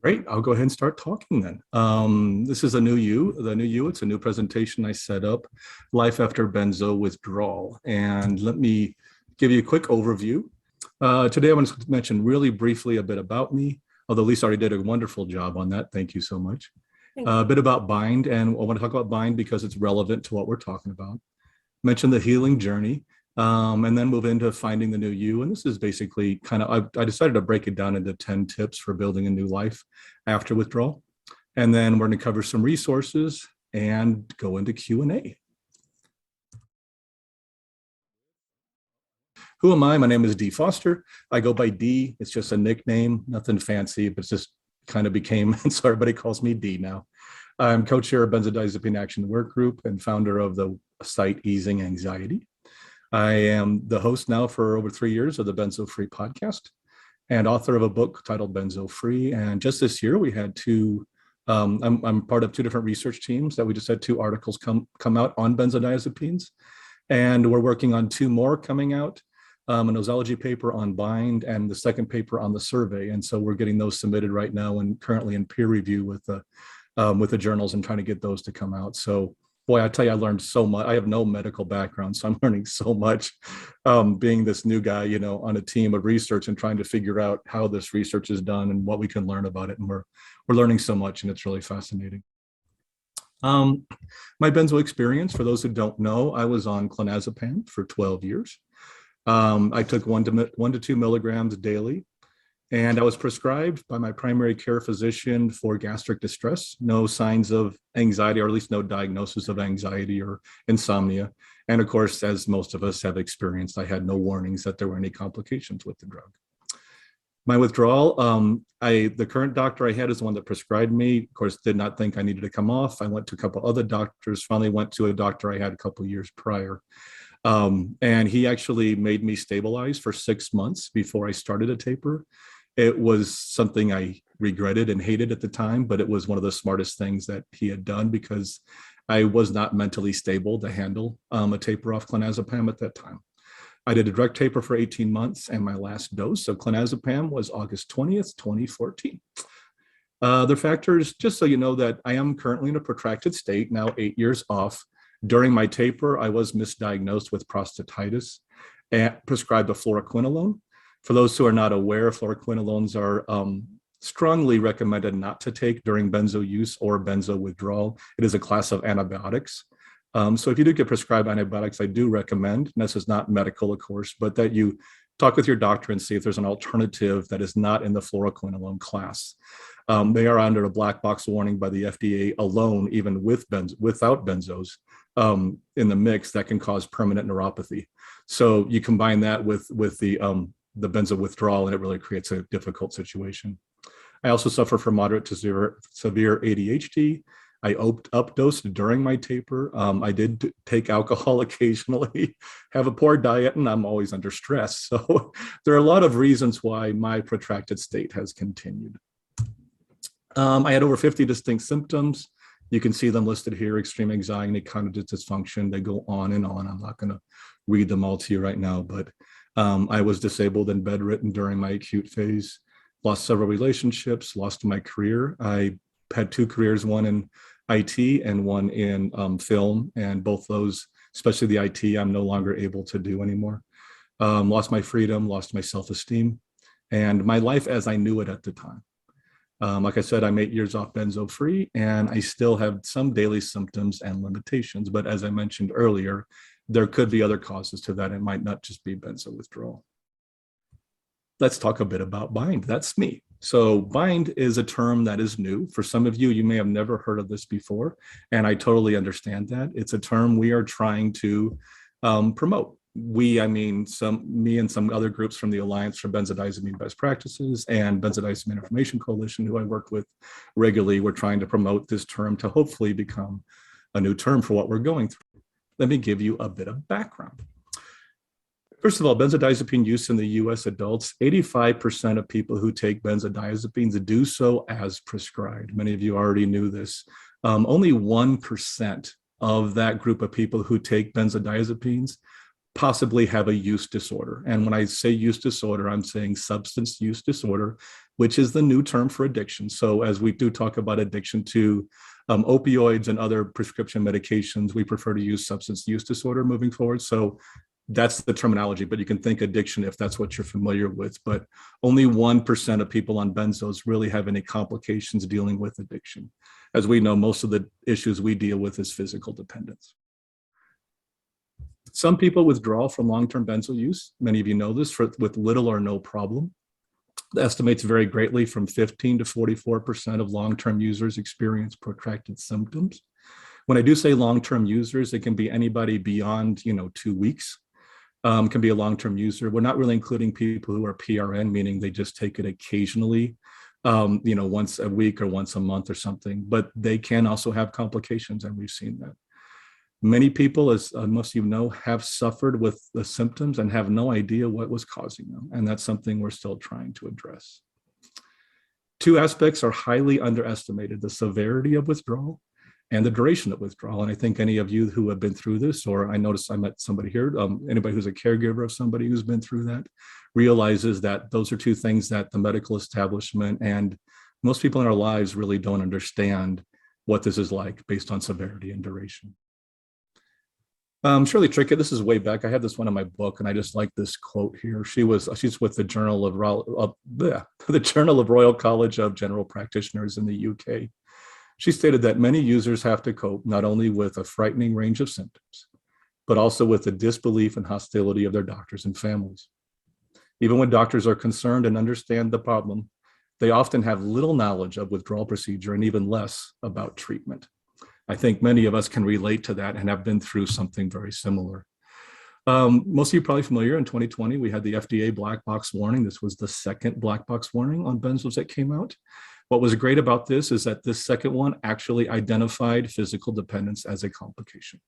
Great. I'll go ahead and start talking then. This is a new you, the new you. It's a new presentation I set up, Life After Benzo Withdrawal. And let me give you a quick overview. Today, I want to mention really briefly a bit about me, although Lisa already did a wonderful job on that. Thank you so much. A bit about Bind, and I want to talk about Bind because it's relevant to what we're talking about. Mention the healing journey, and then move into finding the new you. And this is basically kind of, I decided to break it down into 10 tips for building a new life after withdrawal. And then we're going to cover some resources and go into Q&A. Who am I? My name is D. Foster. I go by D. It's just a nickname, nothing fancy, but it's just kind of became, and so everybody calls me D now. I'm co-chair of Benzodiazepine Action Work Group and founder of the site Easing Anxiety. I am the host now for over 3 years of the Benzo Free Podcast and author of a book titled Benzo Free. And just this year, we had I'm part of 2 different research teams that we just had 2 articles come out on benzodiazepines. And we're working on 2 more coming out, a nosology paper on Bind and the second paper on the survey. And so we're getting those submitted right now and currently in peer review with the journals and trying to get those to come out. So boy, I tell you, I learned so much. I have no medical background, so I'm learning so much being this new guy, on a team of research and trying to figure out how this research is done and what we can learn about it. And we're learning so much, and it's really fascinating. My benzo experience, for those who don't know, I was on clonazepam for 12 years. I took 1 to 2 milligrams daily. And I was prescribed by my primary care physician for gastric distress, no signs of anxiety, or at least no diagnosis of anxiety or insomnia. And of course, as most of us have experienced, I had no warnings that there were any complications with the drug. My withdrawal, the current doctor I had is the one that prescribed me. Of course, did not think I needed to come off. I went to a couple other doctors, finally went to a doctor I had a couple years prior. And he actually made me stabilize for 6 months before I started a taper. It was something I regretted and hated at the time, but it was one of the smartest things that he had done because I was not mentally stable to handle a taper off clonazepam at that time. I did a direct taper for 18 months, and my last dose of clonazepam was August 20th, 2014. The factors, just so you know, that I am currently in a protracted state, now 8 years off. During my taper, I was misdiagnosed with prostatitis and prescribed a fluoroquinolone. For those who are not aware, fluoroquinolones are strongly recommended not to take during benzo use or benzo withdrawal. It is a class of antibiotics. So if you do get prescribed antibiotics, I do recommend, and this is not medical, of course, but that you talk with your doctor and see if there's an alternative that is not in the fluoroquinolone class. They are under a black box warning by the FDA alone, even without benzos in the mix, that can cause permanent neuropathy. So you combine that with the benzo withdrawal, and it really creates a difficult situation. I also suffer from moderate to severe ADHD. I updosed during my taper. I did take alcohol occasionally, have a poor diet, and I'm always under stress. So there are a lot of reasons why my protracted state has continued. I had over 50 distinct symptoms. You can see them listed here: extreme anxiety, cognitive dysfunction. They go on and on. I'm not going to read them all to you right now, but I was disabled and bedridden during my acute phase, lost several relationships, lost my career. I had 2 careers, one in IT and one in film, and both those, especially the IT, I'm no longer able to do anymore. Lost my freedom, lost my self-esteem, and my life as I knew it at the time. Like I said, I'm 8 years off benzo free, and I still have some daily symptoms and limitations, but as I mentioned earlier, there could be other causes to that. It might not just be benzo withdrawal. Let's talk a bit about Bind. That's me. So Bind is a term that is new. For some of you, you may have never heard of this before, and I totally understand that. It's a term we are trying to promote. I mean me and some other groups from the Alliance for Benzodiazepine Best Practices and Benzodiazepine Information Coalition, who I work with regularly, we're trying to promote this term to hopefully become a new term for what we're going through. Let me give you a bit of background. First of all, benzodiazepine use in the US adults, 85% of people who take benzodiazepines do so as prescribed. Many of you already knew this. Only 1% of that group of people who take benzodiazepines possibly have a use disorder. And when I say use disorder, I'm saying substance use disorder, which is the new term for addiction. So as we do talk about addiction to opioids and other prescription medications, we prefer to use substance use disorder moving forward. So that's the terminology, but you can think addiction if that's what you're familiar with. But only 1% of people on benzos really have any complications dealing with addiction. As we know, most of the issues we deal with is physical dependence. Some people withdraw from long-term benzo use. Many of you know this, with little or no problem. The estimates vary greatly from 15 to 44% of long-term users experience protracted symptoms. When I do say long-term users, it can be anybody beyond 2 weeks. Can be a long-term user. We're not really including people who are PRN, meaning they just take it occasionally, once a week or once a month or something, but they can also have complications, and we've seen that. Many people, as most of you know, have suffered with the symptoms and have no idea what was causing them, and that's something we're still trying to address. Two aspects are highly underestimated: the severity of withdrawal and the duration of withdrawal. And I think any of you who have been through this, or I noticed I met somebody here, anybody who's a caregiver of somebody who's been through that, realizes that those are two things that the medical establishment and most people in our lives really don't understand what this is like based on severity and duration. Shirley Trickett, this is way back. I have this one in my book, and I just like this quote here. She's with the Journal of Royal College of General Practitioners in the UK. She stated that many users have to cope not only with a frightening range of symptoms, but also with the disbelief and hostility of their doctors and families. Even when doctors are concerned and understand the problem, they often have little knowledge of withdrawal procedure and even less about treatment. I think many of us can relate to that and have been through something very similar. Most of you are probably familiar. In 2020, we had the FDA black box warning. This was the second black box warning on benzos that came out. What was great about this is that this second one actually identified physical dependence as a complication.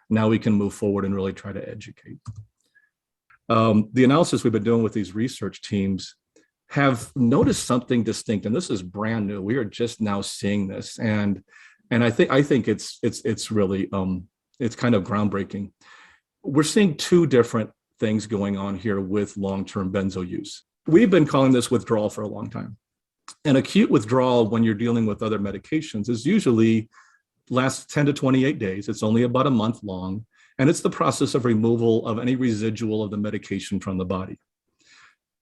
Now we can move forward and really try to educate. The analysis we've been doing with these research teams have noticed something distinct, and this is brand new. We are just now seeing this, and I think it's really it's kind of groundbreaking. We're seeing two different things going on here with long-term benzo use. We've been calling this withdrawal for a long time. An acute withdrawal, when you're dealing with other medications, is usually lasts 10 to 28 days. It's only about a month long, and it's the process of removal of any residual of the medication from the body.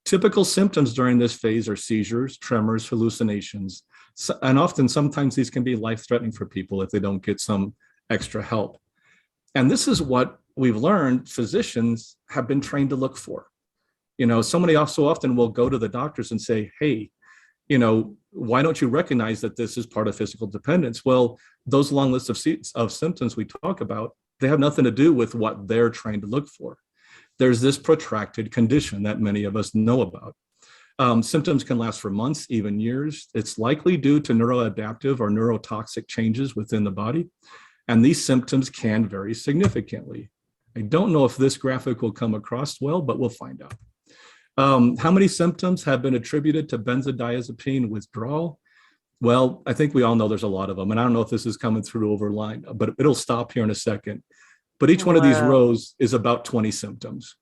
Typical symptoms during this phase are seizures, tremors, hallucinations, and sometimes these can be life-threatening for people if they don't get some extra help. And this is what we've learned physicians have been trained to look for. Somebody also often will go to the doctors and say, hey, why don't you recognize that this is part of physical dependence? Well, those long lists of symptoms we talk about, they have nothing to do with what they're trying to look for. There's this protracted condition that many of us know about. Symptoms can last for months, even years. It's likely due to neuroadaptive or neurotoxic changes within the body, and these symptoms can vary significantly. I don't know if this graphic will come across well, but we'll find out. How many symptoms have been attributed to benzodiazepine withdrawal? Well, I think we all know there's a lot of them, and I don't know if this is coming through over line, but it'll stop here in a second. But each one of these rows is about 20 symptoms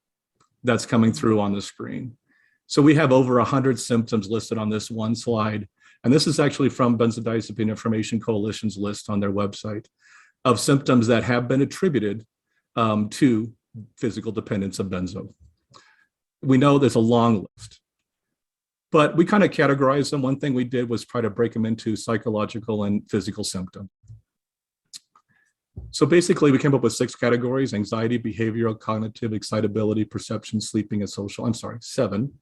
that's coming through on the screen. So we have over 100 symptoms listed on this one slide, and this is actually from Benzodiazepine Information Coalition's list on their website of symptoms that have been attributed to physical dependence of benzo. We know there's a long list, but we kind of categorize them. One thing we did was try to break them into psychological and physical symptoms. So basically we came up with 6 categories: anxiety, behavioral, cognitive, excitability, perception, sleeping, and social. 7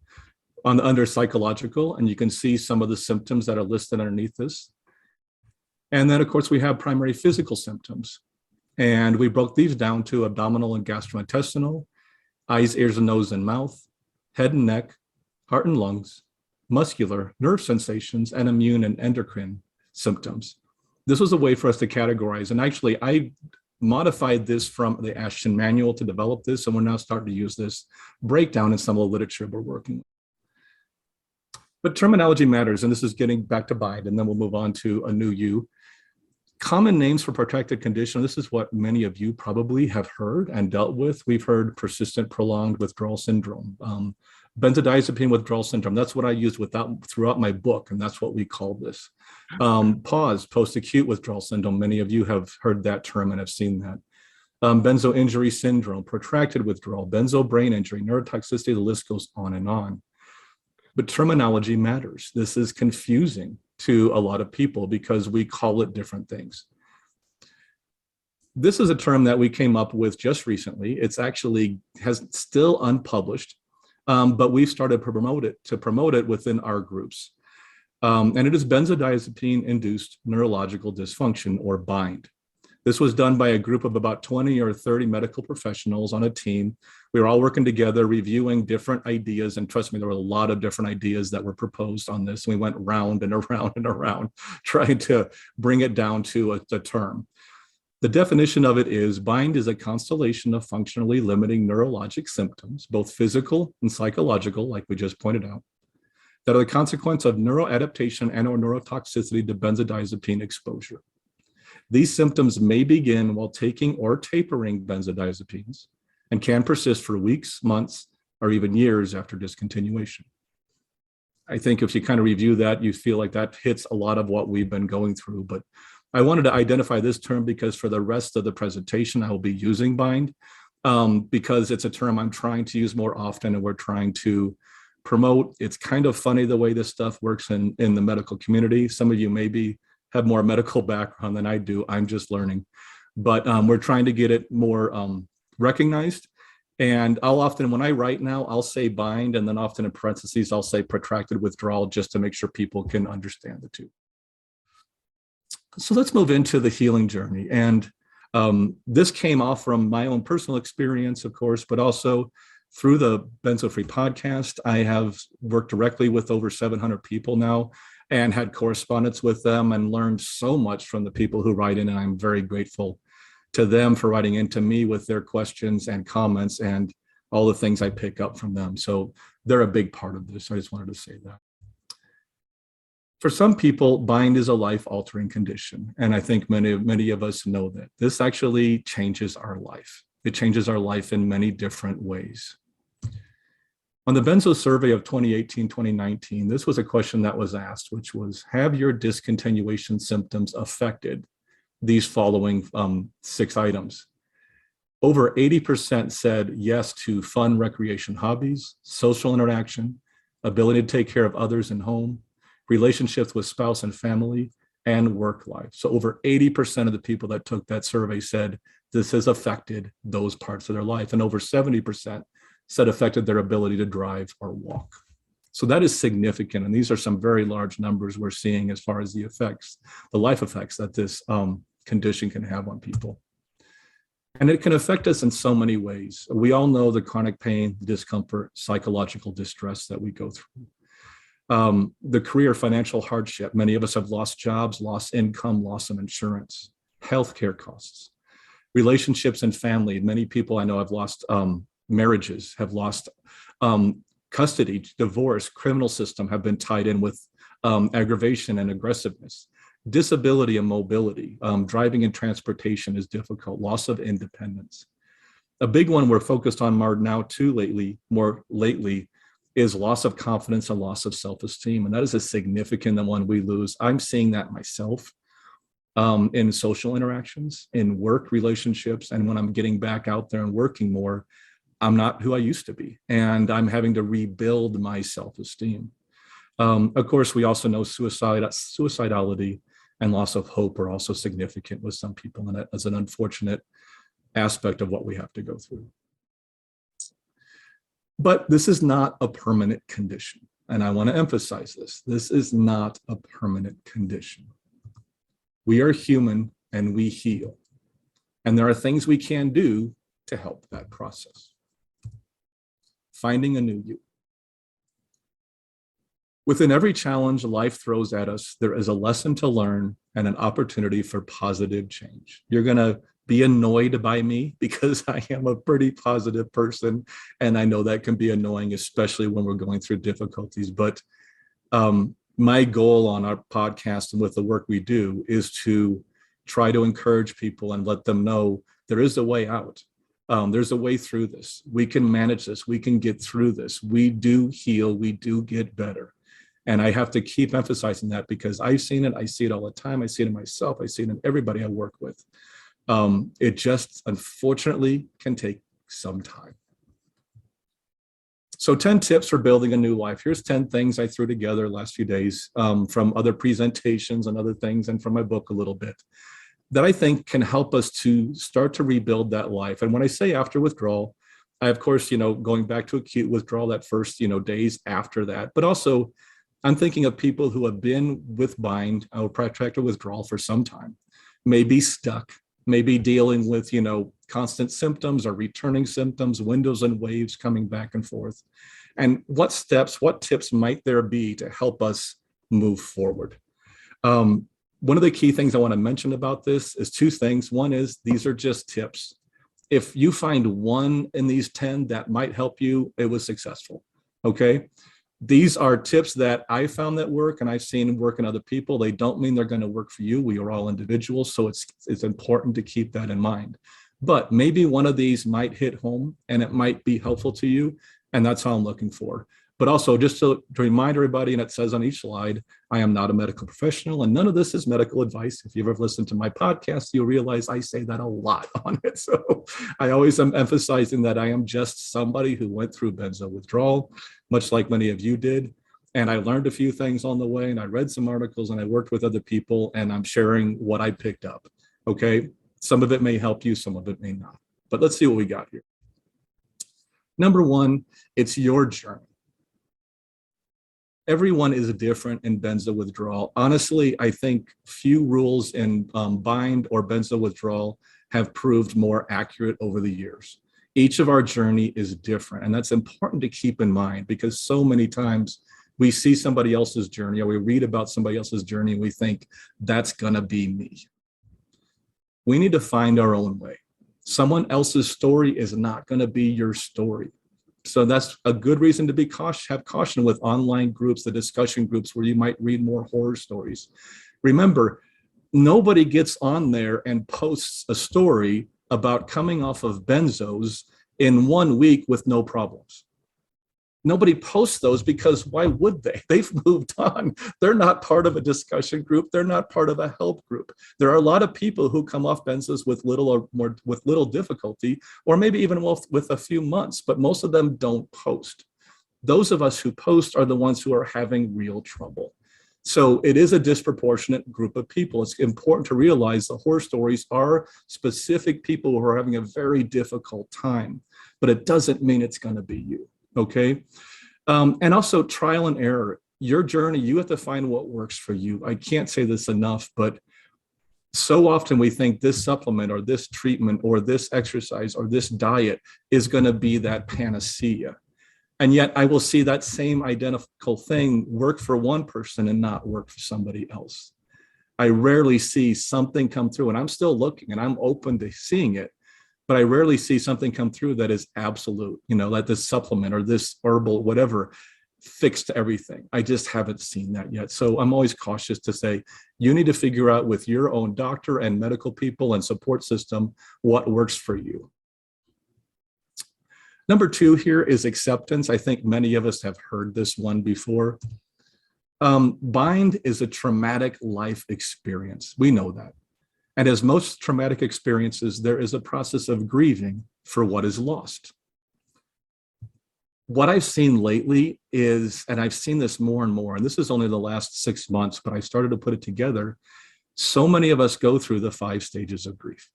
under psychological, and you can see some of the symptoms that are listed underneath this. And then of course we have primary physical symptoms, and we broke these down to abdominal and gastrointestinal, eyes, ears, and nose and mouth, head and neck, heart and lungs, muscular, nerve sensations, and immune and endocrine symptoms. This was a way for us to categorize. And actually, I modified this from the Ashton manual to develop this, and we're now starting to use this breakdown in some of the literature we're working with. But terminology matters, and this is getting back to bind, and then we'll move on to a new you. Common names for protracted condition. This is what many of you probably have heard and dealt with. We've heard persistent prolonged withdrawal syndrome, benzodiazepine withdrawal syndrome. That's what I used throughout my book, and that's what we call this. Pause, post-acute withdrawal syndrome. Many of you have heard that term and have seen that. Benzo injury syndrome, protracted withdrawal, benzo brain injury, neurotoxicity, the list goes on and on. But terminology matters. This is confusing to a lot of people because we call it different things. This is a term that we came up with just recently. It's actually still unpublished, but we've started to promote it within our groups. And it is benzodiazepine-induced neurological dysfunction, or BIND. This was done by a group of about 20 or 30 medical professionals on a team. We were all working together, reviewing different ideas. And trust me, there were a lot of different ideas that were proposed on this. We went round and around and around, trying to bring it down to a term. The definition of it is BIND is a constellation of functionally limiting neurologic symptoms, both physical and psychological, like we just pointed out, that are the consequence of neuroadaptation and or neurotoxicity to benzodiazepine exposure. These symptoms may begin while taking or tapering benzodiazepines and can persist for weeks, months, or even years after discontinuation. I think if you kind of review that, you feel like that hits a lot of what we've been going through. But I wanted to identify this term because for the rest of the presentation, I will be using BIND because it's a term I'm trying to use more often and we're trying to promote. It's kind of funny the way this stuff works in the medical community. Some of you maybe have more medical background than I do. I'm just learning, but we're trying to get it more recognized. And I'll often, when I write now, I'll say BIND, and then often in parentheses, I'll say protracted withdrawal just to make sure people can understand the two. So let's move into the healing journey. And this came off from my own personal experience, of course, but also through the Benzo Free Podcast. I have worked directly with over 700 people now and had correspondence with them and learned so much from the people who write in. And I'm very grateful to them for writing into me with their questions and comments and all the things I pick up from them. So they're a big part of this. I just wanted to say that. For some people, BIND is a life-altering condition. And I think many of us know that. This actually changes our life. It changes our life in many different ways. On the Benzo survey of 2018-2019, this was a question that was asked, which was, have your discontinuation symptoms affected these following 6 items? Over 80% said yes to fun recreation hobbies, social interaction, ability to take care of others in home, relationships with spouse and family, and work life. So over 80% of the people that took that survey said this has affected those parts of their life. And over 70% said affected their ability to drive or walk. So that is significant. And these are some very large numbers we're seeing as far as the effects, the life effects that this condition can have on people. And it can affect us in so many ways. We all know the chronic pain, discomfort, psychological distress that we go through. The career financial hardship. Many of us have lost jobs, lost income, loss of insurance, healthcare costs, relationships and family. Many people I know have lost marriages, have lost custody, divorce, criminal system have been tied in with aggravation and aggressiveness. Disability and mobility, driving and transportation is difficult, loss of independence. A big one we're focused on more lately, is loss of confidence and loss of self-esteem. And that is a significant one we lose. I'm seeing that myself in social interactions, in work relationships. And when I'm getting back out there and working more, I'm not who I used to be. And I'm having to rebuild my self-esteem. Of course, we also know suicidality and loss of hope are also significant with some people. And that is an unfortunate aspect of what we have to go through. But this is not a permanent condition. And I want to emphasize this. This is not a permanent condition. We are human and we heal. And there are things we can do to help that process. Finding a new you. Within every challenge life throws at us, there is a lesson to learn and an opportunity for positive change. You're going to be annoyed by me because I am a pretty positive person. And I know that can be annoying, especially when we're going through difficulties. But my goal on our podcast and with the work we do is to try to encourage people and let them know there is a way out. There's a way through this. We can manage this. We can get through this. We do heal. We do get better. And I have to keep emphasizing that because I've seen it. I see it all the time. I see it in myself. I see it in everybody I work with. It just unfortunately can take some time. So 10 tips for building a new life. Here's 10 things I threw together the last few days from other presentations and other things and from my book a little bit that I think can help us to start to rebuild that life. And when I say after withdrawal, I, of course, going back to acute withdrawal that first, days after that, but also I'm thinking of people who have been with bind or protracted withdrawal for some time, maybe stuck, maybe dealing with, constant symptoms or returning symptoms, windows and waves coming back and forth. And what steps, what tips might there be to help us move forward? One of the key things I want to mention about this is two things. One is these are just tips. If you find one in these 10 that might help you, it was successful. Okay. These are tips that I found that work and I've seen work in other people. They don't mean they're going to work for you. We are all individuals. So it's important to keep that in mind. But maybe one of these might hit home and it might be helpful to you. And that's all I'm looking for. But also just to remind everybody, and it says on each slide, I am not a medical professional and none of this is medical advice. If you've ever listened to my podcast, you'll realize I say that a lot on it. So I always am emphasizing that I am just somebody who went through benzo withdrawal, much like many of you did. And I learned a few things on the way and I read some articles and I worked with other people and I'm sharing what I picked up. Okay. Some of it may help you, some of it may not. But let's see what we got here. Number one, it's your journey. Everyone is different in benzo withdrawal. Honestly, I think few rules in bind or benzo withdrawal have proved more accurate over the years. Each of our journey is different, and that's important to keep in mind because so many times we see somebody else's journey or we read about somebody else's journey and we think that's gonna be me. We need to find our own way. Someone else's story is not gonna be your story. So that's a good reason to be have caution with online groups, the discussion groups where you might read more horror stories. Remember, nobody gets on there and posts a story about coming off of benzos in 1 week with no problems. Nobody posts those because why would they? They've moved on. They're not part of a discussion group. They're not part of a help group. There are a lot of people who come off benzos with little difficulty, or maybe even with a few months, but most of them don't post. Those of us who post are the ones who are having real trouble. So it is a disproportionate group of people. It's important to realize the horror stories are specific people who are having a very difficult time, but it doesn't mean it's going to be you. Okay. And also trial and error. Your journey, you have to find what works for you. I can't say this enough, but so often we think this supplement or this treatment or this exercise or this diet is going to be that panacea. And yet I will see that same identical thing work for one person and not work for somebody else. I rarely see something come through, and I'm still looking and I'm open to seeing it. But I rarely see something come through that is absolute, like this supplement or this herbal, whatever, fixed everything. I just haven't seen that yet. So I'm always cautious to say, you need to figure out with your own doctor and medical people and support system what works for you. Number two here is acceptance. I think many of us have heard this one before. Bind is a traumatic life experience. We know that. And as most traumatic experiences, there is a process of grieving for what is lost. What I've seen lately is, and I've seen this more and more, and this is only the last 6 months, but I started to put it together. So many of us go through the 5 stages of grief.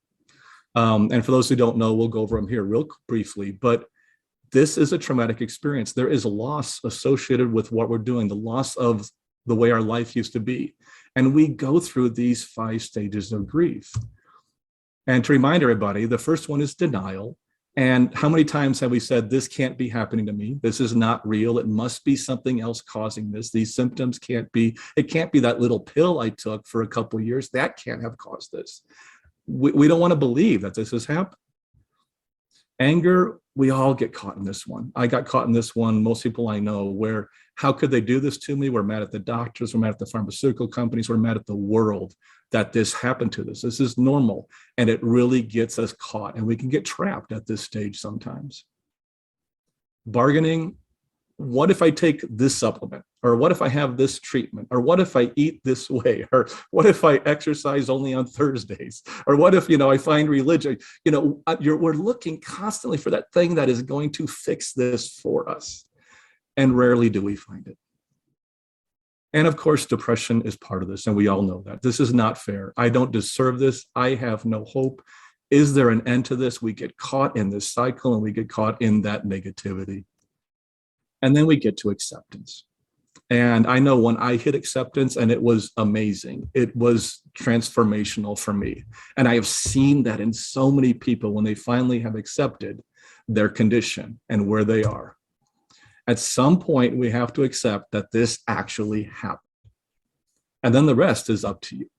And for those who don't know, we'll go over them here real briefly, but this is a traumatic experience. There is a loss associated with what we're doing, the loss of the way our life used to be. And we go through these 5 stages of grief. And to remind everybody, the first one is denial. And how many times have we said, this can't be happening to me? This is not real. It must be something else causing this. These symptoms can't be that little pill I took for a couple of years. That can't have caused this. We don't want to believe that this has happened. Anger, we all get caught in this one. I got caught in this one, most people I know, where how could they do this to me? We're mad at the doctors, we're mad at the pharmaceutical companies, we're mad at the world that this happened to us. This is normal. And it really gets us caught, and we can get trapped at this stage sometimes. Bargaining, what if I take this supplement? Or what if I have this treatment? Or what if I eat this way? Or what if I exercise only on Thursdays? Or what if, I find religion? We're looking constantly for that thing that is going to fix this for us. And rarely do we find it. And of course, depression is part of this, and we all know that. This is not fair. I don't deserve this. I have no hope. Is there an end to this? We get caught in this cycle, and we get caught in that negativity. And then we get to acceptance. And I know when I hit acceptance, and it was amazing. It was transformational for me. And I have seen that in so many people when they finally have accepted their condition and where they are. At some point, we have to accept that this actually happened. And then the rest is up to you.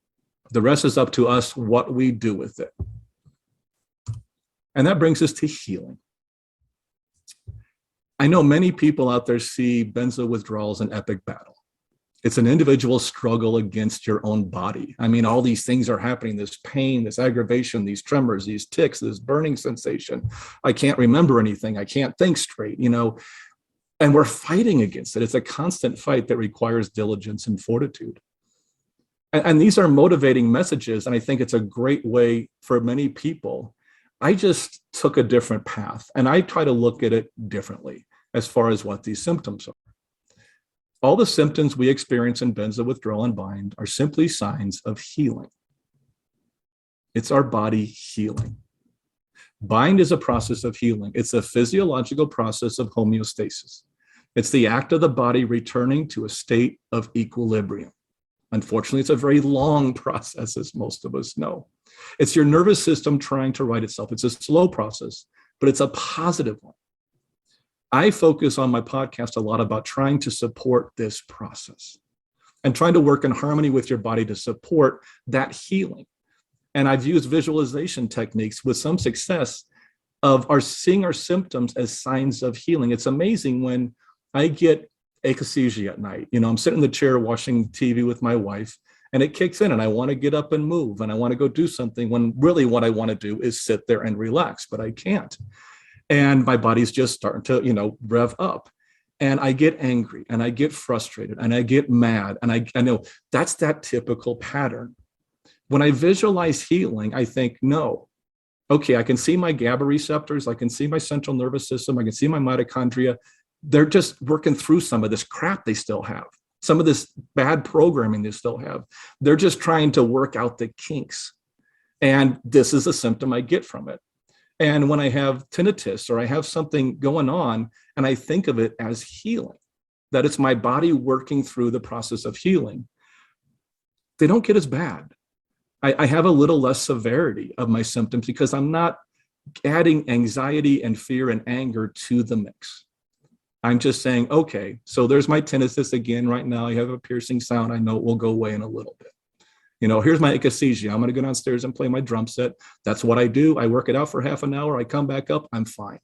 The rest is up to us, what we do with it. And that brings us to healing. I know many people out there see benzo withdrawal as an epic battle. It's an individual struggle against your own body. I mean, all these things are happening, this pain, this aggravation, these tremors, these tics, this burning sensation. I can't remember anything. I can't think straight, and we're fighting against it. It's a constant fight that requires diligence and fortitude. And these are motivating messages. And I think it's a great way for many people. I just took a different path, and I try to look at it differently as far as what these symptoms are. All the symptoms we experience in benzo withdrawal and bind are simply signs of healing. It's our body healing. Bind is a process of healing. It's a physiological process of homeostasis. It's the act of the body returning to a state of equilibrium. Unfortunately, it's a very long process, as most of us know. It's your nervous system trying to right itself. It's a slow process, but it's a positive one. I focus on my podcast a lot about trying to support this process and trying to work in harmony with your body to support that healing. And I've used visualization techniques with some success of seeing our symptoms as signs of healing. It's amazing when I get akathisia at night. I'm sitting in the chair watching TV with my wife, and it kicks in, and I want to get up and move, and I want to go do something, when really what I want to do is sit there and relax, but I can't. And my body's just starting to, rev up. And I get angry, and I get frustrated, and I get mad. And I know that's that typical pattern. When I visualize healing, I think, no, okay, I can see my GABA receptors, I can see my central nervous system, I can see my mitochondria. They're just working through some of this crap they still have, some of this bad programming they still have. They're just trying to work out the kinks. And this is a symptom I get from it. And when I have tinnitus or I have something going on, and I think of it as healing, that it's my body working through the process of healing, they don't get as bad. I have a little less severity of my symptoms because I'm not adding anxiety and fear and anger to the mix. I'm just saying, okay, so there's my tinnitus again right now. I have a piercing sound. I know it will go away in a little bit. Here's my akathisia. I'm going to go downstairs and play my drum set. That's what I do. I work it out for half an hour. I come back up. I'm fine.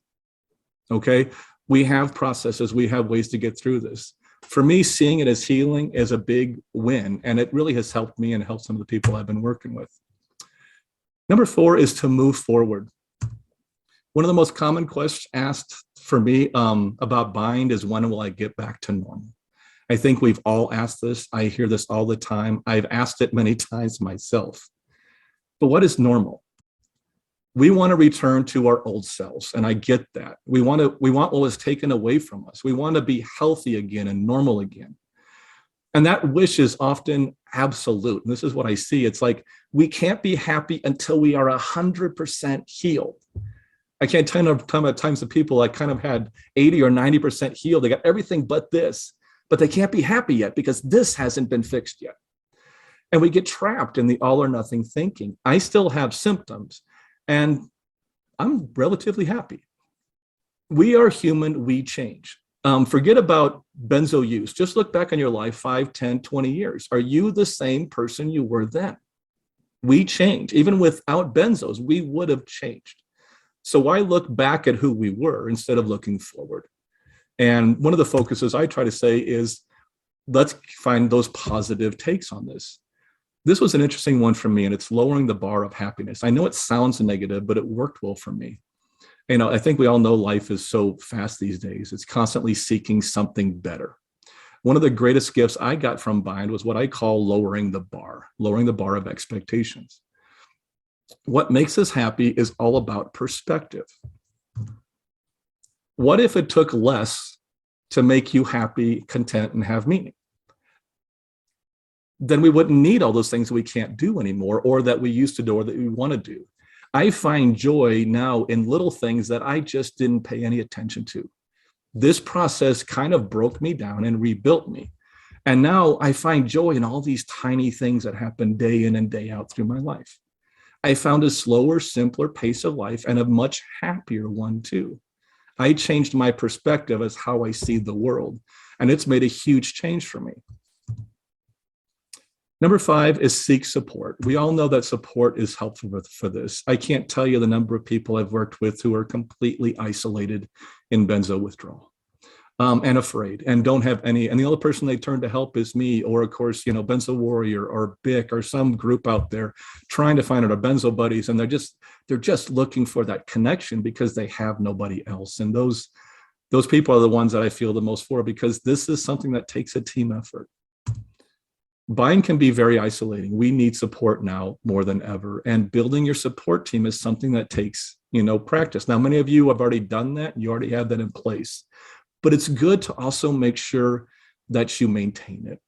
Okay. We have processes. We have ways to get through this. For me, seeing it as healing is a big win, and it really has helped me and helped some of the people I've been working with. Number 4 is to move forward. One of the most common questions asked for me about bind is, when will I get back to normal? I think we've all asked this. I hear this all the time. I've asked it many times myself. But what is normal? We want to return to our old selves, and I get that. We want what was taken away from us. We want to be healthy again and normal again. And that wish is often absolute. And this is what I see. It's like we can't be happy until we are 100% healed. I can't tell you the amount of times the people I kind of had 80 or 90% healed. They got everything but this, but they can't be happy yet because this hasn't been fixed yet. And we get trapped in the all or nothing thinking. I still have symptoms, and I'm relatively happy. We are human, we change. Forget about benzo use. Just look back on your life 5, 10, 20 years. Are you the same person you were then? We change. Even without benzos, we would have changed. So why look back at who we were instead of looking forward? And one of the focuses I try to say is, let's find those positive takes on this. This was an interesting one for me, and it's lowering the bar of happiness. I know it sounds negative, but it worked well for me. I think we all know life is so fast these days. It's constantly seeking something better. One of the greatest gifts I got from Bind was what I call lowering the bar of expectations. What makes us happy is all about perspective. What if it took less to make you happy, content, and have meaning? Then we wouldn't need all those things we can't do anymore, or that we used to do, or that we want to do. I find joy now in little things that I just didn't pay any attention to. This process kind of broke me down and rebuilt me. And now I find joy in all these tiny things that happen day in and day out through my life. I found a slower, simpler pace of life, and a much happier one too. I changed my perspective as how I see the world, and it's made a huge change for me. Number 5 is seek support. We all know that support is helpful for this. I can't tell you the number of people I've worked with who are completely isolated in benzo withdrawal and afraid and don't have any. And the only person they turn to help is me, or of course, Benzo Warrior or BIC or some group out there trying to find our benzo buddies. And they're just looking for that connection because they have nobody else. And those people are the ones that I feel the most for, because this is something that takes a team effort. Bind can be very isolating. We need support now more than ever. And building your support team is something that takes, practice. Now, many of you have already done that. You already have that in place. But it's good to also make sure that you maintain it.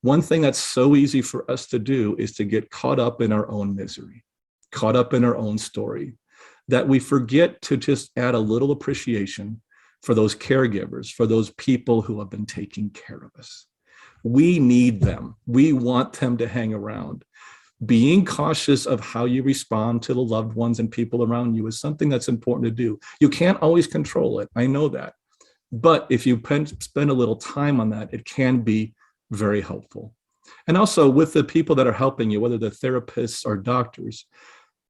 One thing that's so easy for us to do is to get caught up in our own misery, caught up in our own story, that we forget to just add a little appreciation for those caregivers, for those people who have been taking care of us. We need them. We want them to hang around. Being cautious of how you respond to the loved ones and people around you is something that's important to do. You can't always control it. I know that. But if you spend a little time on that, it can be very helpful. And also with the people that are helping you, whether they're therapists or doctors,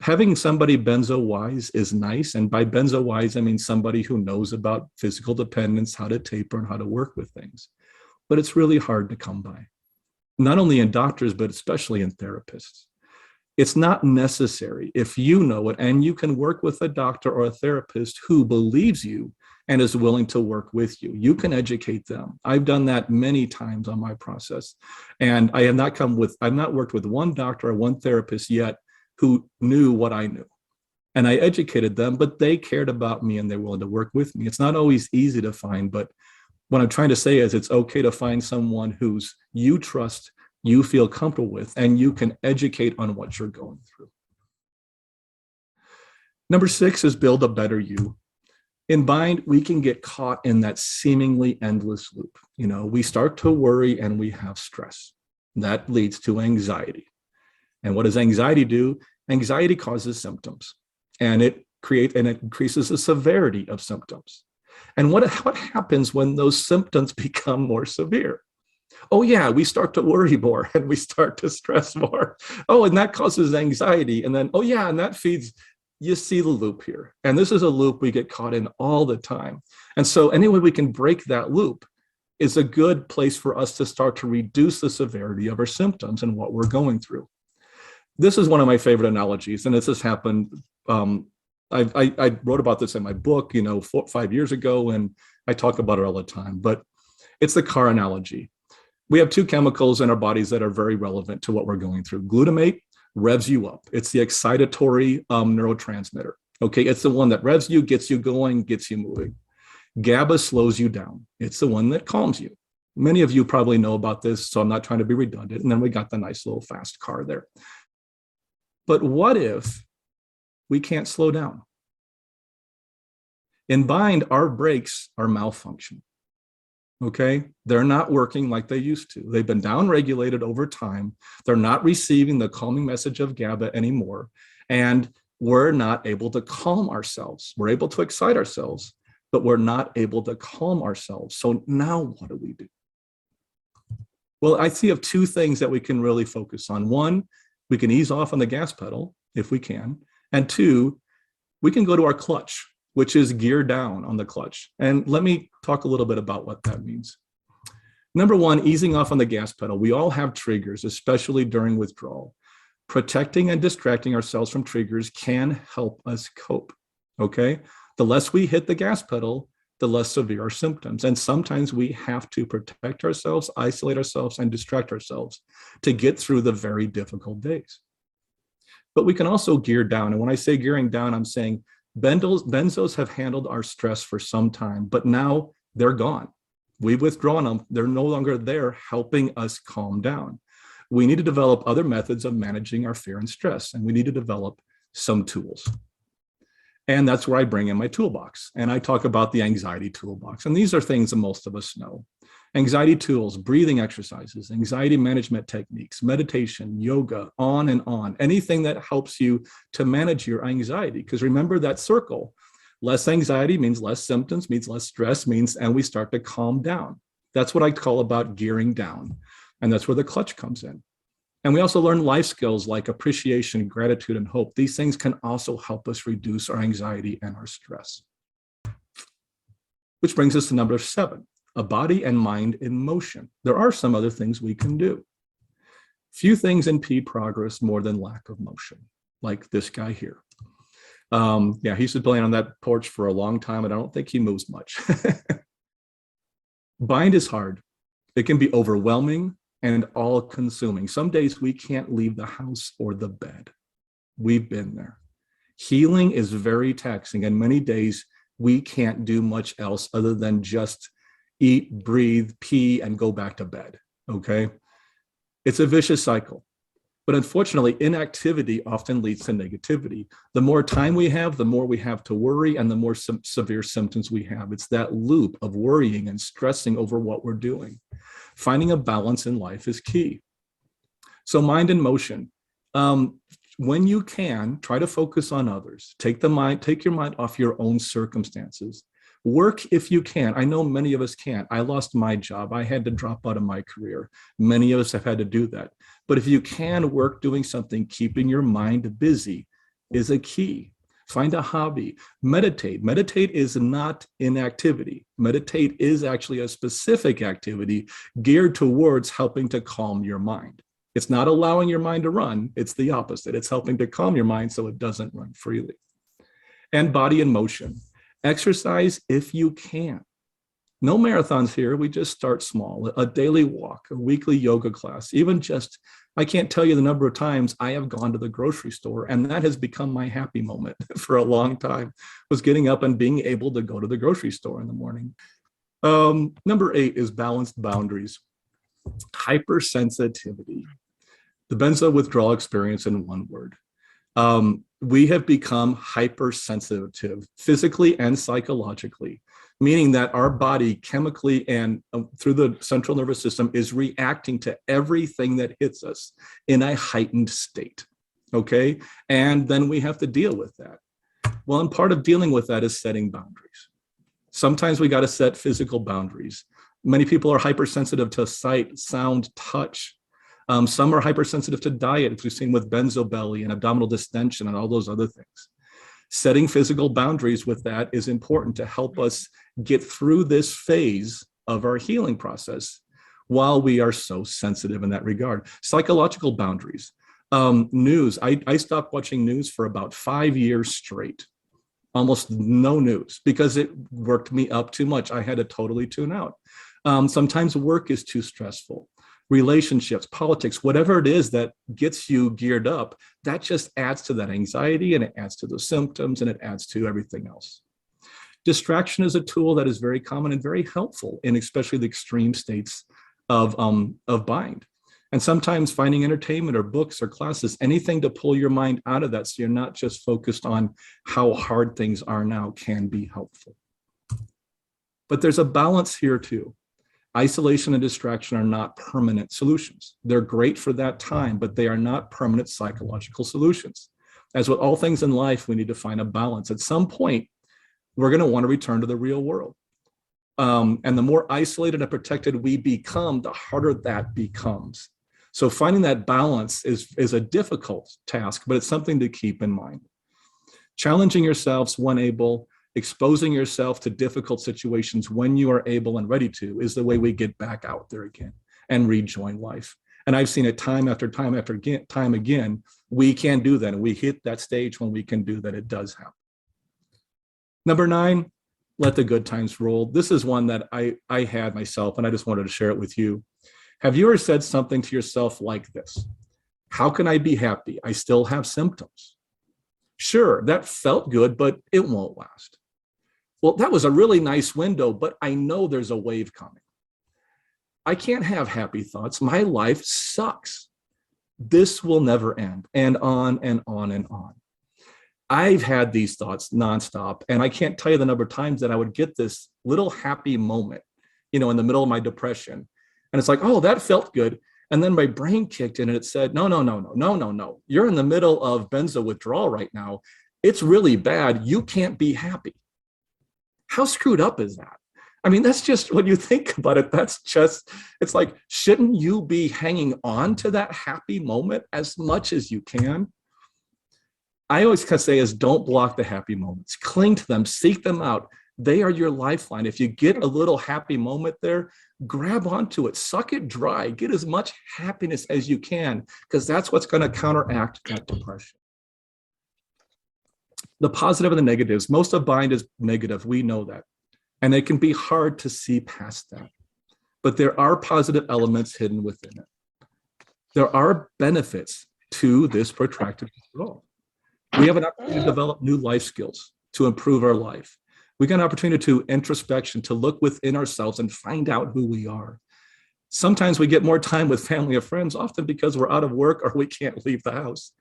having somebody benzo-wise is nice. And by benzo-wise, I mean somebody who knows about physical dependence, how to taper, and how to work with things. But it's really hard to come by, not only in doctors, but especially in therapists. It's not necessary if you know it, and you can work with a doctor or a therapist who believes you and is willing to work with you. You can educate them. I've done that many times on my process. And I've not worked with one doctor or one therapist yet who knew what I knew. And I educated them, but they cared about me and they're willing to work with me. It's not always easy to find, but what I'm trying to say is it's okay to find someone who's you trust, you feel comfortable with, and you can educate on what you're going through. Number 6 is build a better you. In Bind, we can get caught in that seemingly endless loop. We start to worry and we have stress. That leads to anxiety. And what does anxiety do? Anxiety causes symptoms, and it increases the severity of symptoms. And what happens when those symptoms become more severe? Oh yeah, we start to worry more and we start to stress more. Oh, and that causes anxiety. And then, oh yeah, and that feeds, you see the loop here. And this is a loop we get caught in all the time. And so any way we can break that loop is a good place for us to start to reduce the severity of our symptoms and what we're going through. This is one of my favorite analogies, and this has happened. I wrote about this in my book, 5 years ago, and I talk about it all the time, but it's the car analogy. We have 2 chemicals in our bodies that are very relevant to what we're going through. Glutamate revs you up. It's the excitatory neurotransmitter. Okay, it's the one that revs you, gets you going, gets you moving. GABA slows you down. It's the one that calms you. Many of you probably know about this, so I'm not trying to be redundant. And then we got the nice little fast car there. But what if we can't slow down? In Bind, our brakes are malfunctioning. Okay, they're not working like they used to. They've been downregulated over time. They're not receiving the calming message of GABA anymore. And we're not able to calm ourselves. We're able to excite ourselves, but we're not able to calm ourselves. So now what do we do? Well, I see of 2 things that we can really focus on. 1, we can ease off on the gas pedal if we can. And 2, we can go to our clutch, which is gear down on the clutch. And let me talk a little bit about what that means. Number one, easing off on the gas pedal. We all have triggers, especially during withdrawal. Protecting and distracting ourselves from triggers can help us cope, okay? The less we hit the gas pedal, the less severe our symptoms. And sometimes we have to protect ourselves, isolate ourselves, and distract ourselves to get through the very difficult days. But we can also gear down. And when I say gearing down, I'm saying benzos have handled our stress for some time, but now they're gone. We've withdrawn them. They're no longer there helping us calm down. We need to develop other methods of managing our fear and stress, and we need to develop some tools. And that's where I bring in my toolbox. And I talk about the anxiety toolbox. And these are things that most of us know. Anxiety tools, breathing exercises, anxiety management techniques, meditation, yoga, on and on. Anything that helps you to manage your anxiety. Because remember that circle. Less anxiety means less symptoms, means less stress, and we start to calm down. That's what I call about gearing down. And that's where the clutch comes in. And we also learn life skills like appreciation, gratitude, and hope. These things can also help us reduce our anxiety and our stress. Which brings us to number 7, a body and mind in motion. There are some other things we can do. Few things impede progress more than lack of motion, like this guy here. He's been playing on that porch for a long time, and I don't think he moves much. Bind is hard. It can be overwhelming and all-consuming. Some days we can't leave the house or the bed. We've been there. Healing is very taxing, and many days we can't do much else other than just eat, breathe, pee, and go back to bed, okay? It's a vicious cycle. But unfortunately, inactivity often leads to negativity. The more time we have, the more we have to worry, and the more severe symptoms we have. It's that loop of worrying and stressing over what we're doing. Finding a balance in life is key. So mind in motion. When you can, try to focus on others. Take your mind off your own circumstances. Work if you can. I know many of us can't. I lost my job. I had to drop out of my career. Many of us have had to do that. But if you can work doing something, keeping your mind busy is a key. Find a hobby. Meditate. Meditate is not inactivity. Meditate is actually a specific activity geared towards helping to calm your mind. It's not allowing your mind to run. It's the opposite. It's helping to calm your mind so it doesn't run freely. And body in motion. Exercise if you can. No marathons here. We just start small. A daily walk, a weekly yoga class, even just, I can't tell you the number of times I have gone to the grocery store, and that has become my happy moment for a long time, was getting up and being able to go to the grocery store in the morning. Number 8 is balanced boundaries. Hypersensitivity. The benzo withdrawal experience in one word. We have become hypersensitive physically and psychologically, meaning that our body chemically and through the central nervous system is reacting to everything that hits us in a heightened state, okay? And then we have to deal with that. Well, and part of dealing with that is setting boundaries. Sometimes we got to set physical boundaries. Many people are hypersensitive to sight, sound, touch. Some are hypersensitive to diet, as we've seen with benzo belly and abdominal distension and all those other things. Setting physical boundaries with that is important to help us get through this phase of our healing process while we are so sensitive in that regard. Psychological boundaries. News. I stopped watching news for about 5 years straight. Almost no news because it worked me up too much. I had to totally tune out. Sometimes work is too stressful. Relationships, politics, whatever it is that gets you geared up, that just adds to that anxiety, and it adds to the symptoms, and it adds to everything else. Distraction is a tool that is very common and very helpful in especially the extreme states of bind. And sometimes finding entertainment or books or classes, anything to pull your mind out of that so you're not just focused on how hard things are now, can be helpful. But there's a balance here too. Isolation and distraction are not permanent solutions. They're great for that time, but they are not permanent psychological solutions. As with all things in life, we need to find a balance. At some point, we're going to want to return to the real world. And the more isolated and protected we become, the harder that becomes. So finding that balance is a difficult task, but it's something to keep in mind. Challenging yourselves when able, exposing yourself to difficult situations when you are able and ready to is the way we get back out there again and rejoin life. And I've seen it time after time after time again. We can do that. And we hit that stage when we can do that. It does happen. Number 9, let the good times roll. This is one that I had myself, and I just wanted to share it with you. Have you ever said something to yourself like this? How can I be happy? I still have symptoms. Sure, that felt good, but it won't last. Well, that was a really nice window, but I know there's a wave coming. I can't have happy thoughts. My life sucks. This will never end, and on and on and on. I've had these thoughts nonstop, and I can't tell you the number of times that I would get this little happy moment, in the middle of my depression. And it's like, oh, that felt good. And then my brain kicked in and it said, no. You're in the middle of benzo withdrawal right now. It's really bad. You can't be happy. How screwed up is that? I mean, that's just, when you think about it, it's like, shouldn't you be hanging on to that happy moment as much as you can? I always say is don't block the happy moments. Cling to them, seek them out. They are your lifeline. If you get a little happy moment there, grab onto it, suck it dry, get as much happiness as you can, because that's what's going to counteract that depression. The positive and the negatives. Most of bind is negative. We know that. And it can be hard to see past that. But there are positive elements hidden within it. There are benefits to this protracted withdrawal. We have an opportunity to develop new life skills to improve our life. We got an opportunity to introspection, to look within ourselves and find out who we are. Sometimes we get more time with family or friends, often because we're out of work or we can't leave the house.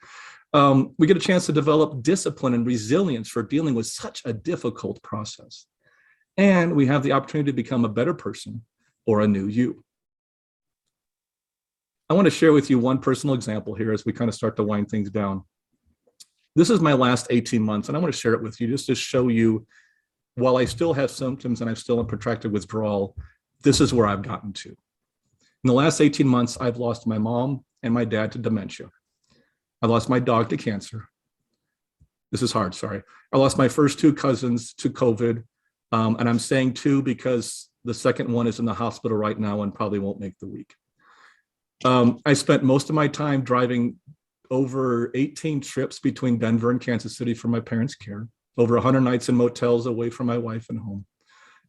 We get a chance to develop discipline and resilience for dealing with such a difficult process. And we have the opportunity to become a better person or a new you. I want to share with you one personal example here as we kind of start to wind things down. This is my last 18 months, and I want to share it with you just to show you, while I still have symptoms and I'm still in protracted withdrawal, this is where I've gotten to. In the last 18 months, I've lost my mom and my dad to dementia. I lost my dog to cancer. This is hard, sorry. I lost my first 2 cousins to COVID. And I'm saying 2 because the second one is in the hospital right now and probably won't make the week. I spent most of my time driving over 18 trips between Denver and Kansas City for my parents' care, over 100 nights in motels away from my wife and home,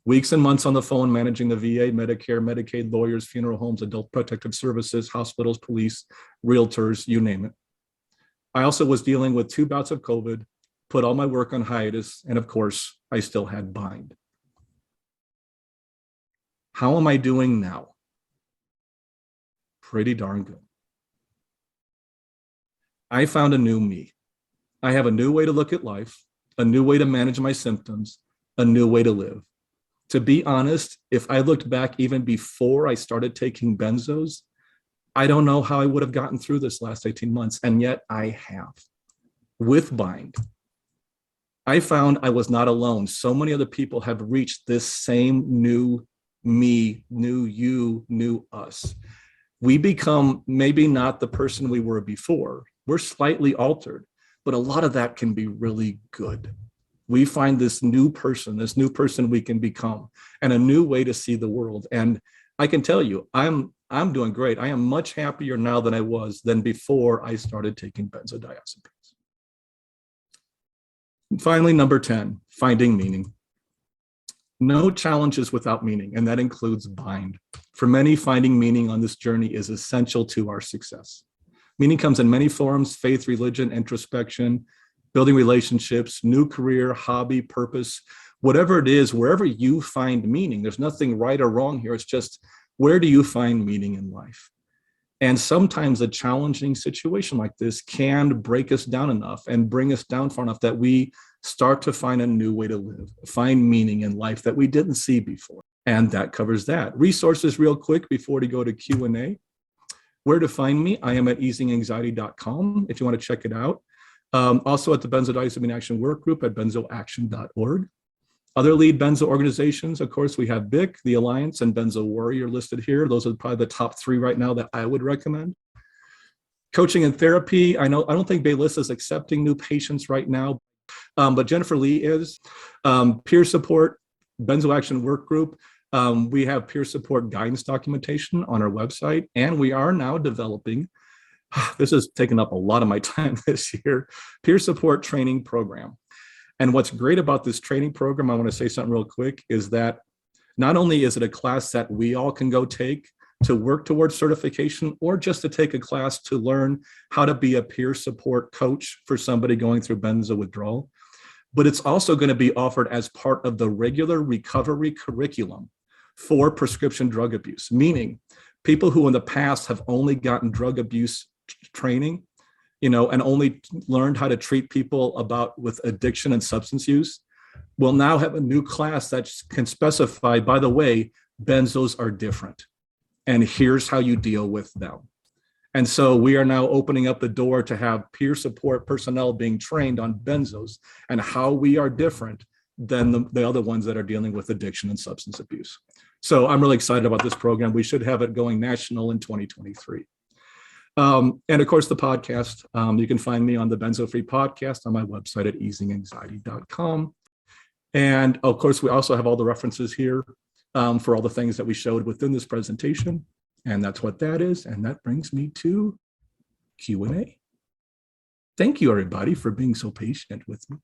weeks and months on the phone managing the VA, Medicare, Medicaid, lawyers, funeral homes, adult protective services, hospitals, police, realtors, you name it. I also was dealing with 2 bouts of COVID, put all my work on hiatus, and of course, I still had bind. How am I doing now? Pretty darn good. I found a new me. I have a new way to look at life, a new way to manage my symptoms, a new way to live. To be honest, if I looked back even before I started taking benzos, I don't know how I would have gotten through this last 18 months, and yet I have, with bind. I found I was not alone. So many other people have reached this same new me, new you, new us. We become maybe not the person we were before. We're slightly altered, but a lot of that can be really good. We find this new person we can become, and a new way to see the world. And I can tell you, I'm doing great. I am much happier now than before I started taking benzodiazepines. And finally, number 10, finding meaning. No challenges without meaning, and that includes bind. For many, finding meaning on this journey is essential to our success. Meaning comes in many forms: faith, religion, introspection, building relationships, new career, hobby, purpose, whatever it is, wherever you find meaning. There's nothing right or wrong here. It's just, where do you find meaning in life? And sometimes a challenging situation like this can break us down enough and bring us down far enough that we start to find a new way to live, find meaning in life that we didn't see before. And that covers that. Resources real quick before we go to Q&A. Where to find me? I am at easinganxiety.com if you want to check it out. Also at the Benzodiazepine Action Work Group at benzoaction.org. Other lead benzo organizations, of course, we have BIC, the Alliance, and Benzo Warrior listed here. Those are probably the top 3 right now that I would recommend. Coaching and therapy. I don't think Bayless is accepting new patients right now. But Jennifer Lee is peer support, Benzo Action Work Group. We have peer support guidance documentation on our website, and we are now developing, this has taken up a lot of my time this year, peer support training program. And what's great about this training program, I want to say something real quick, is that not only is it a class that we all can go take to work towards certification, or just to take a class to learn how to be a peer support coach for somebody going through benzo withdrawal, but it's also going to be offered as part of the regular recovery curriculum for prescription drug abuse, meaning people who in the past have only gotten drug abuse training, and only learned how to treat people with addiction and substance use, will now have a new class that can specify, by the way, benzos are different, and here's how you deal with them. And so we are now opening up the door to have peer support personnel being trained on benzos and how we are different than the other ones that are dealing with addiction and substance abuse. So I'm really excited about this program. We should have it going national in 2023. And of course, the podcast, you can find me on the Benzo Free Podcast on my website at easinganxiety.com. And of course, we also have all the references here for all the things that we showed within this presentation. And that's what that is. And that brings me to Q&A. Thank you, everybody, for being so patient with me.